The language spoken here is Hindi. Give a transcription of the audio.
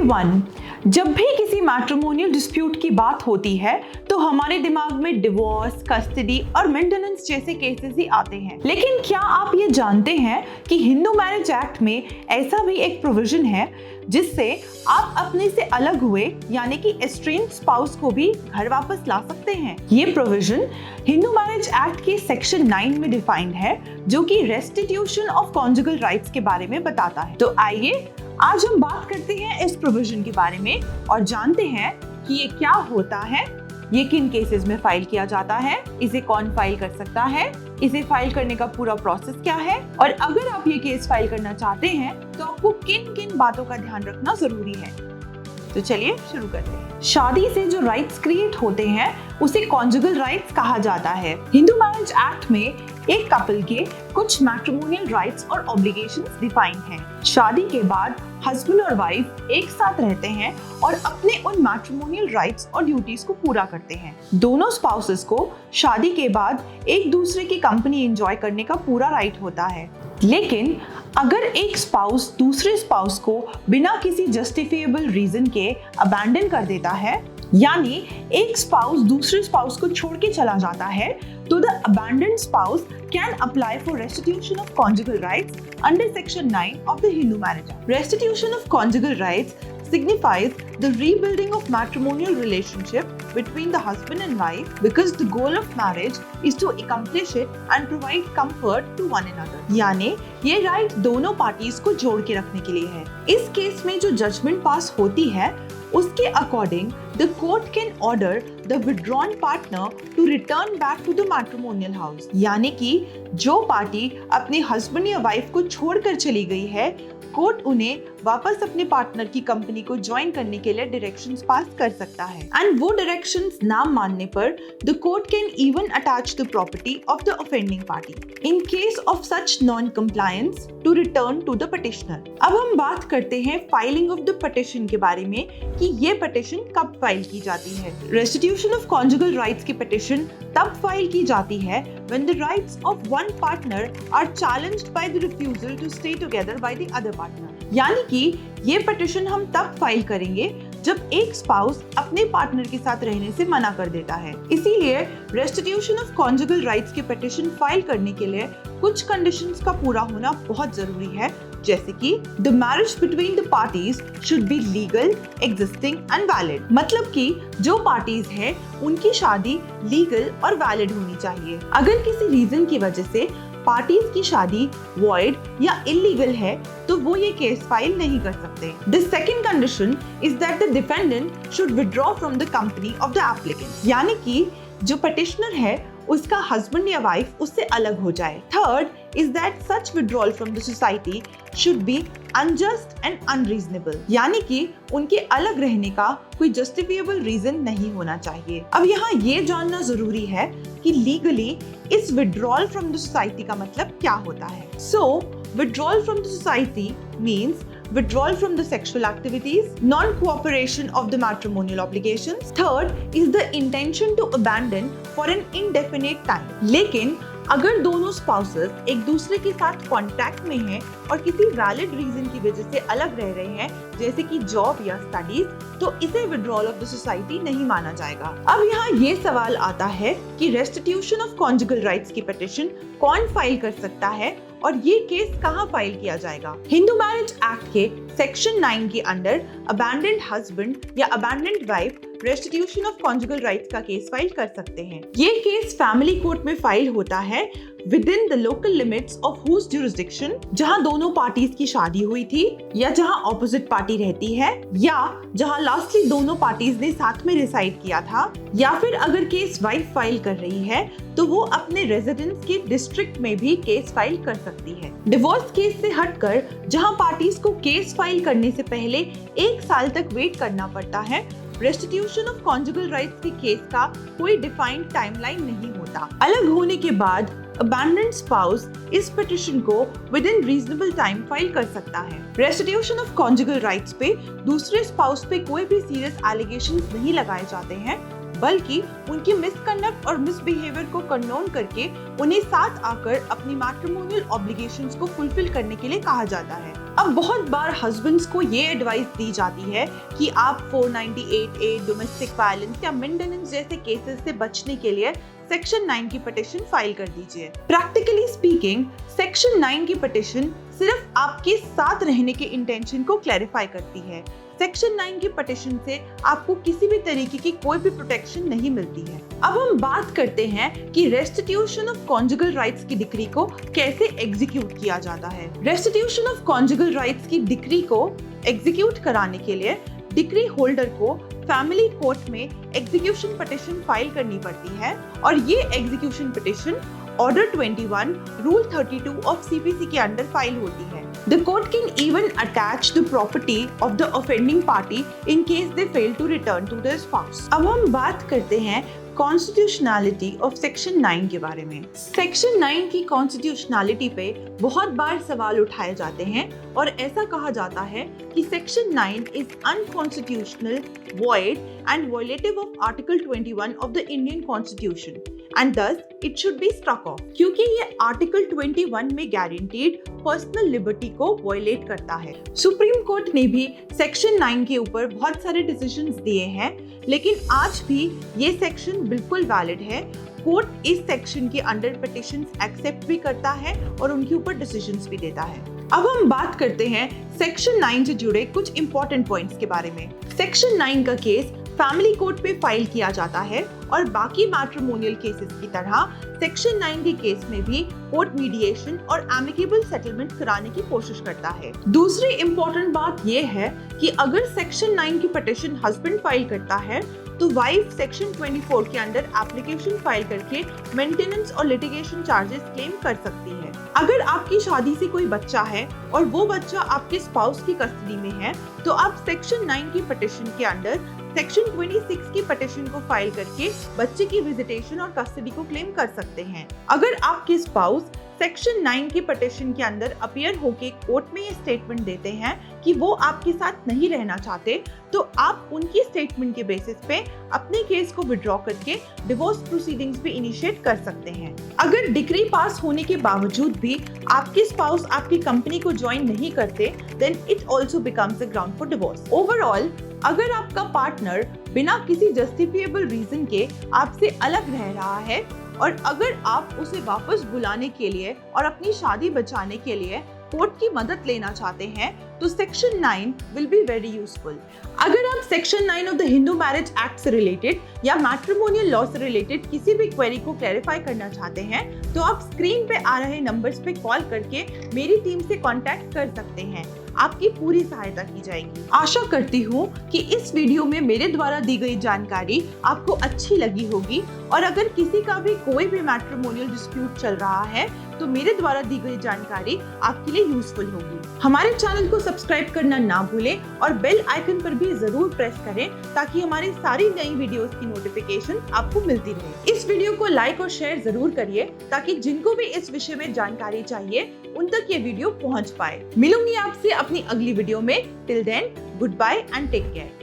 एवरीवन, जब भी किसी मैट्रिमोनियल डिस्प्यूट की बात होती है तो हमारे दिमाग में डिवोर्स, कस्टडी और मेंटेनेंस जैसे केसेस ही आते हैं। लेकिन क्या आप ये जानते हैं कि हिंदू मैरिज एक्ट में ऐसा भी एक प्रोविजन है जिससे आप अपने से अलग हुए यानी कि एस्ट्रेंज्ड स्पाउस को भी घर वापस ला सकते हैं। ये प्रोविजन हिंदू मैरिज एक्ट के सेक्शन 9 में डिफाइंड है, जो कि रेस्टिट्यूशन ऑफ कॉन्जुगल राइट्स के बारे में बताता है। तो आइए आज हम बात करते हैं इस प्रोविजन के बारे में और जानते हैं कि ये क्या होता है, ये किन केसेस में फाइल किया जाता है, इसे कौन फाइल कर सकता है, इसे फाइल करने का पूरा प्रोसेस क्या है और अगर आप ये केस फाइल करना चाहते हैं तो आपको किन किन बातों का ध्यान रखना जरूरी है। तो चलिए शुरू करते हैं। शादी से जो राइट्स क्रिएट होते हैं उसे कॉन्जुगल राइट्स कहा जाता है। हिंदू मैरिज एक्ट में एक कपल के कुछ मैट्रिमोनियल राइट्स और ऑब्लिगेशंस डिफाइन हैं। शादी के बाद हस्बैंड और वाइफ एक साथ रहते हैं और अपने उन मैट्रिमोनियल राइट्स और ड्यूटीज को पूरा करते हैं। दोनों स्पाउसेस को शादी के बाद एक दूसरे की कंपनी एंजॉय करने का पूरा राइट होता है। लेकिन अगर एक स्पाउस दूसरे स्पाउस को बिना किसी जस्टिफिएबल रीजन के अबैंडन कर देता है, यानी एक स्पाउस दूसरे स्पाउस को छोड़ के चला जाता है, तो the abandoned spouse can apply for restitution of conjugal rights under section 9 of the Hindu marriage act. Restitution of conjugal rights signifies the rebuilding of matrimonial relationship between the husband and wife because the goal of marriage is to accomplish it and provide comfort to one another। यानी ये राइट दोनों पार्टीज को जोड़ के रखने के लिए है। इस केस में जो जजमेंट पास होती है उसके according the court can order the withdrawn partner to return back to the matrimonial house। यानी कि जो पार्टी अपने हस्बैंड या वाइफ को छोड़कर चली गई है, कोर्ट उन्हें वापस अपने पार्टनर की कंपनी को ज्वाइन करने के लिए डायरेक्शंस पास कर सकता है एंड वो डायरेक्शंस ना मानने पर the court can even attach the property of the offending party in case of such non compliance to return to the petitioner. अब हम बात करते हैं फाइलिंग ऑफ द पिटिशन के बारे में कि ये पिटिशन कब फाइल की जाती है। रेस्टिट्यूशन ऑफ कॉन्जुगल राइट्स की पिटिशन तब फाइल की जाती है when the rights of one partner are challenged by the refusal to stay together by the other partner। यानी कि ये पिटिशन हम तब फाइल करेंगे जब एक स्पाउस अपने पार्टनर के साथ रहने से मना कर देता है। इसीलिए रेस्टिट्यूशन ऑफ कॉन्जुगल राइट्स की पिटिशन फाइल करने के लिए कुछ कंडीशंस का पूरा होना बहुत जरूरी है, जैसे कि the marriage between the parties should be legal, existing and valid. मतलब कि जो पार्टीज हैं उनकी शादी लीगल और वैलिड होनी चाहिए। अगर किसी रीजन की वजह से पार्टीज की शादी वॉइड या इलीगल है तो वो ये केस फाइल नहीं कर सकते। The second condition is that the defendant should withdraw from the company of the applicant. यानी कि जो पिटिशनर है उसका हस्बैंड या वाइफ उससे अलग हो जाए। Third is that such withdrawal from the society should be unjust and unreasonable. यानी कि उनके अलग रहने का कोई जस्टिफिएबल रीजन नहीं होना चाहिए। अब यहाँ ये जानना जरूरी है कि लीगली इस विड्रॉल फ्रॉम द सोसाइटी का मतलब क्या होता है। सो withdrawal from the society means withdrawal from the sexual activities, non-cooperation of the matrimonial obligations. Third is the intention to abandon for an indefinite time। लेकिन अगर दोनों स्पाउसेस एक दूसरे के साथ कांटेक्ट में हैं और किसी वैलिड रीजन की वजह से अलग रह रहे हैं, जैसे कि जॉब या स्टडीज, तो इसे विड्रॉल ऑफ द सोसाइटी नहीं माना जाएगा। अब यहाँ ये सवाल आता है कि रेस्टिट्यूशन ऑफ कॉन्जुगल राइट्स की पिटिशन कौन फाइल कर सकता है और ये केस कहाँ फाइल किया जाएगा। हिंदू मैरिज एक्ट के सेक्शन 9 के अंडर अबैंडन्ड हस्बैंड या abandoned wife restitution of conjugal rights का केस फाइल कर सकते हैं। ये केस फैमिली कोर्ट में फाइल होता है within the local limits of whose jurisdiction, जहां दोनों पार्टीज की शादी हुई थी या जहां ऑपोजिट पार्टी रहती है या जहां लास्टली दोनों पार्टीज ने साथ में रिसाइड किया था, या फिर अगर केस वाइफ फाइल कर रही है तो वो अपने रेजिडेंस के डिस्ट्रिक्ट में भी केस फाइल कर सकती है। डिवोर्स केस से हटकर जहां पार्टीज को केस फाइल करने से पहले 1 साल तक वेट करना पड़ता है, रेस्टिट्यूशन ऑफ कॉन्जुगल राइट्स के केस का कोई डिफाइंड टाइमलाइन नहीं होता। अलग होने के बाद abandoned spouse इस पिटिशन को with in reasonable time file कर सकता है। रेस्टिट्यूशन ऑफ कॉन्जुगल राइट्स पे दूसरे स्पाउस पे कोई भी सीरियस एलिगेशंस नहीं लगाए जाते हैं, बल्कि उनकी मिसकंडक्ट और मिसबिहेवियर को कंडोन करके उन्हें साथ आकर अपनी मैट्रिमोनियल ऑब्लिगेशंस को फुलफिल करने के लिए कहा जाता है। अब बहुत बार हस्बैंड्स को ये एडवाइस दी जाती है कि आप 498A डोमेस्टिक वायलेंस या मेंटेनेंस जैसे केसेस से बचने के लिए सेक्शन 9 की पिटीशन फाइल कर दीजिए। प्रैक्टिकली स्पीकिंग, सेक्शन 9 की पिटीशन सिर्फ आपके साथ रहने के इंटेंशन को क्लैरिफाई करती है। सेक्शन 9 की पिटीशन से आपको किसी भी तरीके की कोई भी प्रोटेक्शन नहीं मिलती है। अब हम बात करते हैं कि रेस्टिट्यूशन ऑफ कॉन्जुगल राइट्स की डिक्री को कैसे एग्जीक्यूट किया जाता है। रेस्टिट्यूशन ऑफ कॉन्जुगल राइट्स की डिक्री को एग्जीक्यूट कराने के लिए डिक्री होल्डर को फैमिली कोर्ट में एग्जीक्यूशन पिटीशन फाइल करनी पड़ती है और ये execution petition order 21 rule 32 of CPC के अंडर फाइल होती है। The court can even attach the property of the offending party in case they fail to return to their spouse। अब हम बात करते हैं कॉन्स्टिट्यूशनैलिटी ऑफ सेक्शन 9 के बारे में। सेक्शन 9 की कॉन्स्टिट्यूशनैलिटी पे बहुत बार सवाल उठाए जाते हैं और ऐसा कहा जाता है कि section 9 is unconstitutional, void and violative of article 21 of the Indian constitution and thus it should be struck off, क्योंकि ये आर्टिकल 21 में गारंटीड पर्सनल लिबर्टी को वॉयलेट करता है। सुप्रीम कोर्ट ने भी सेक्शन 9 के ऊपर बहुत सारे डिसीजंस दिए हैं, लेकिन आज भी ये सेक्शन बिल्कुल वैलिड है। कोर्ट इस सेक्शन के अंडर पिटीशंस एक्सेप्ट भी करता है और उनके ऊपर डिसीजंस भी देता है। अब हम बात करते हैं सेक्शन 9 से जुड़े कुछ इंपॉर्टेंट पॉइंट्स के बारे में। सेक्शन 9 का केस फैमिली कोर्ट पे फाइल किया जाता है और बाकी मैट्रिमोनियल केसेस की तरह सेक्शन 9 के केस में भी कोर्ट मीडिएशन और एमिकेबल सेटलमेंट कराने की कोशिश करता है। दूसरी इंपॉर्टेंट बात यह है कि अगर सेक्शन 9 की पिटीशन हस्बैंड फाइल करता है तो वाइफ सेक्शन 24 के अंडर एप्लीकेशन फाइल करके मेंटेनेंस और लिटिगेशन चार्जेस क्लेम कर सकती है। अगर आपकी शादी से कोई बच्चा है और वो बच्चा आपके स्पाउस की कस्टडी में है तो आप सेक्शन 9 की पिटीशन के अंडर सेक्शन 26 की पिटीशन को फाइल करके बच्चे की विजिटेशन और कस्टडी को क्लेम कर सकते हैं। अगर आपके स्पाउस सेक्शन 9 की पिटीशन के अंदर अपीयर होके कोर्ट में ये स्टेटमेंट देते हैं कि वो आपके साथ नहीं रहना चाहते तो आप उनकी स्टेटमेंट के बेसिस पे अपने केस को विड्रॉ करके डिवोर्स प्रोसीडिंग्स भी इनिशिएट कर सकते हैं। अगर डिक्री पास होने के बावजूद भी आपके स्पाउस आपकी कंपनी को ज्वाइन नहीं करते then it also becomes a ground for divorce. Overall अगर आपका पार्टनर बिना किसी जस्टिफिएबल रीजन के आपसे अलग रह रहा है और अगर आप उसे वापस बुलाने के लिए और अपनी शादी बचाने के लिए कोर्ट की मदद लेना चाहते हैं तो section 9 will be very useful. अगर आप section 9 of the Hindu marriage act से रिलेटेड या मैट्रिमोनियल लॉ से रिलेटेड किसी भी क्वेरी को क्लैरिफाई करना चाहते हैं तो आप स्क्रीन पे आ रहे नंबर्स पे कॉल करके मेरी टीम से कांटेक्ट कर सकते हैं। आपकी पूरी सहायता की जाएगी। आशा करती हूँ कि इस वीडियो में मेरे द्वारा दी गई जानकारी आपको अच्छी लगी होगी और अगर किसी का भी कोई भी मैट्रिमोनियल डिस्प्यूट चल रहा है तो मेरे द्वारा दी गई जानकारी आपके लिए यूजफुल होगी। हमारे चैनल को सब्सक्राइब करना ना भूलें और बेल आइकन पर भी जरूर प्रेस करें ताकि हमारी सारी नई वीडियोस की नोटिफिकेशन आपको मिलती रहे। इस वीडियो को लाइक और शेयर जरूर करिए ताकि जिनको भी इस विषय में जानकारी चाहिए उन तक ये वीडियो पहुंच पाए। मिलूंगी आपसे अपनी अगली वीडियो में। Till then, good bye and take care.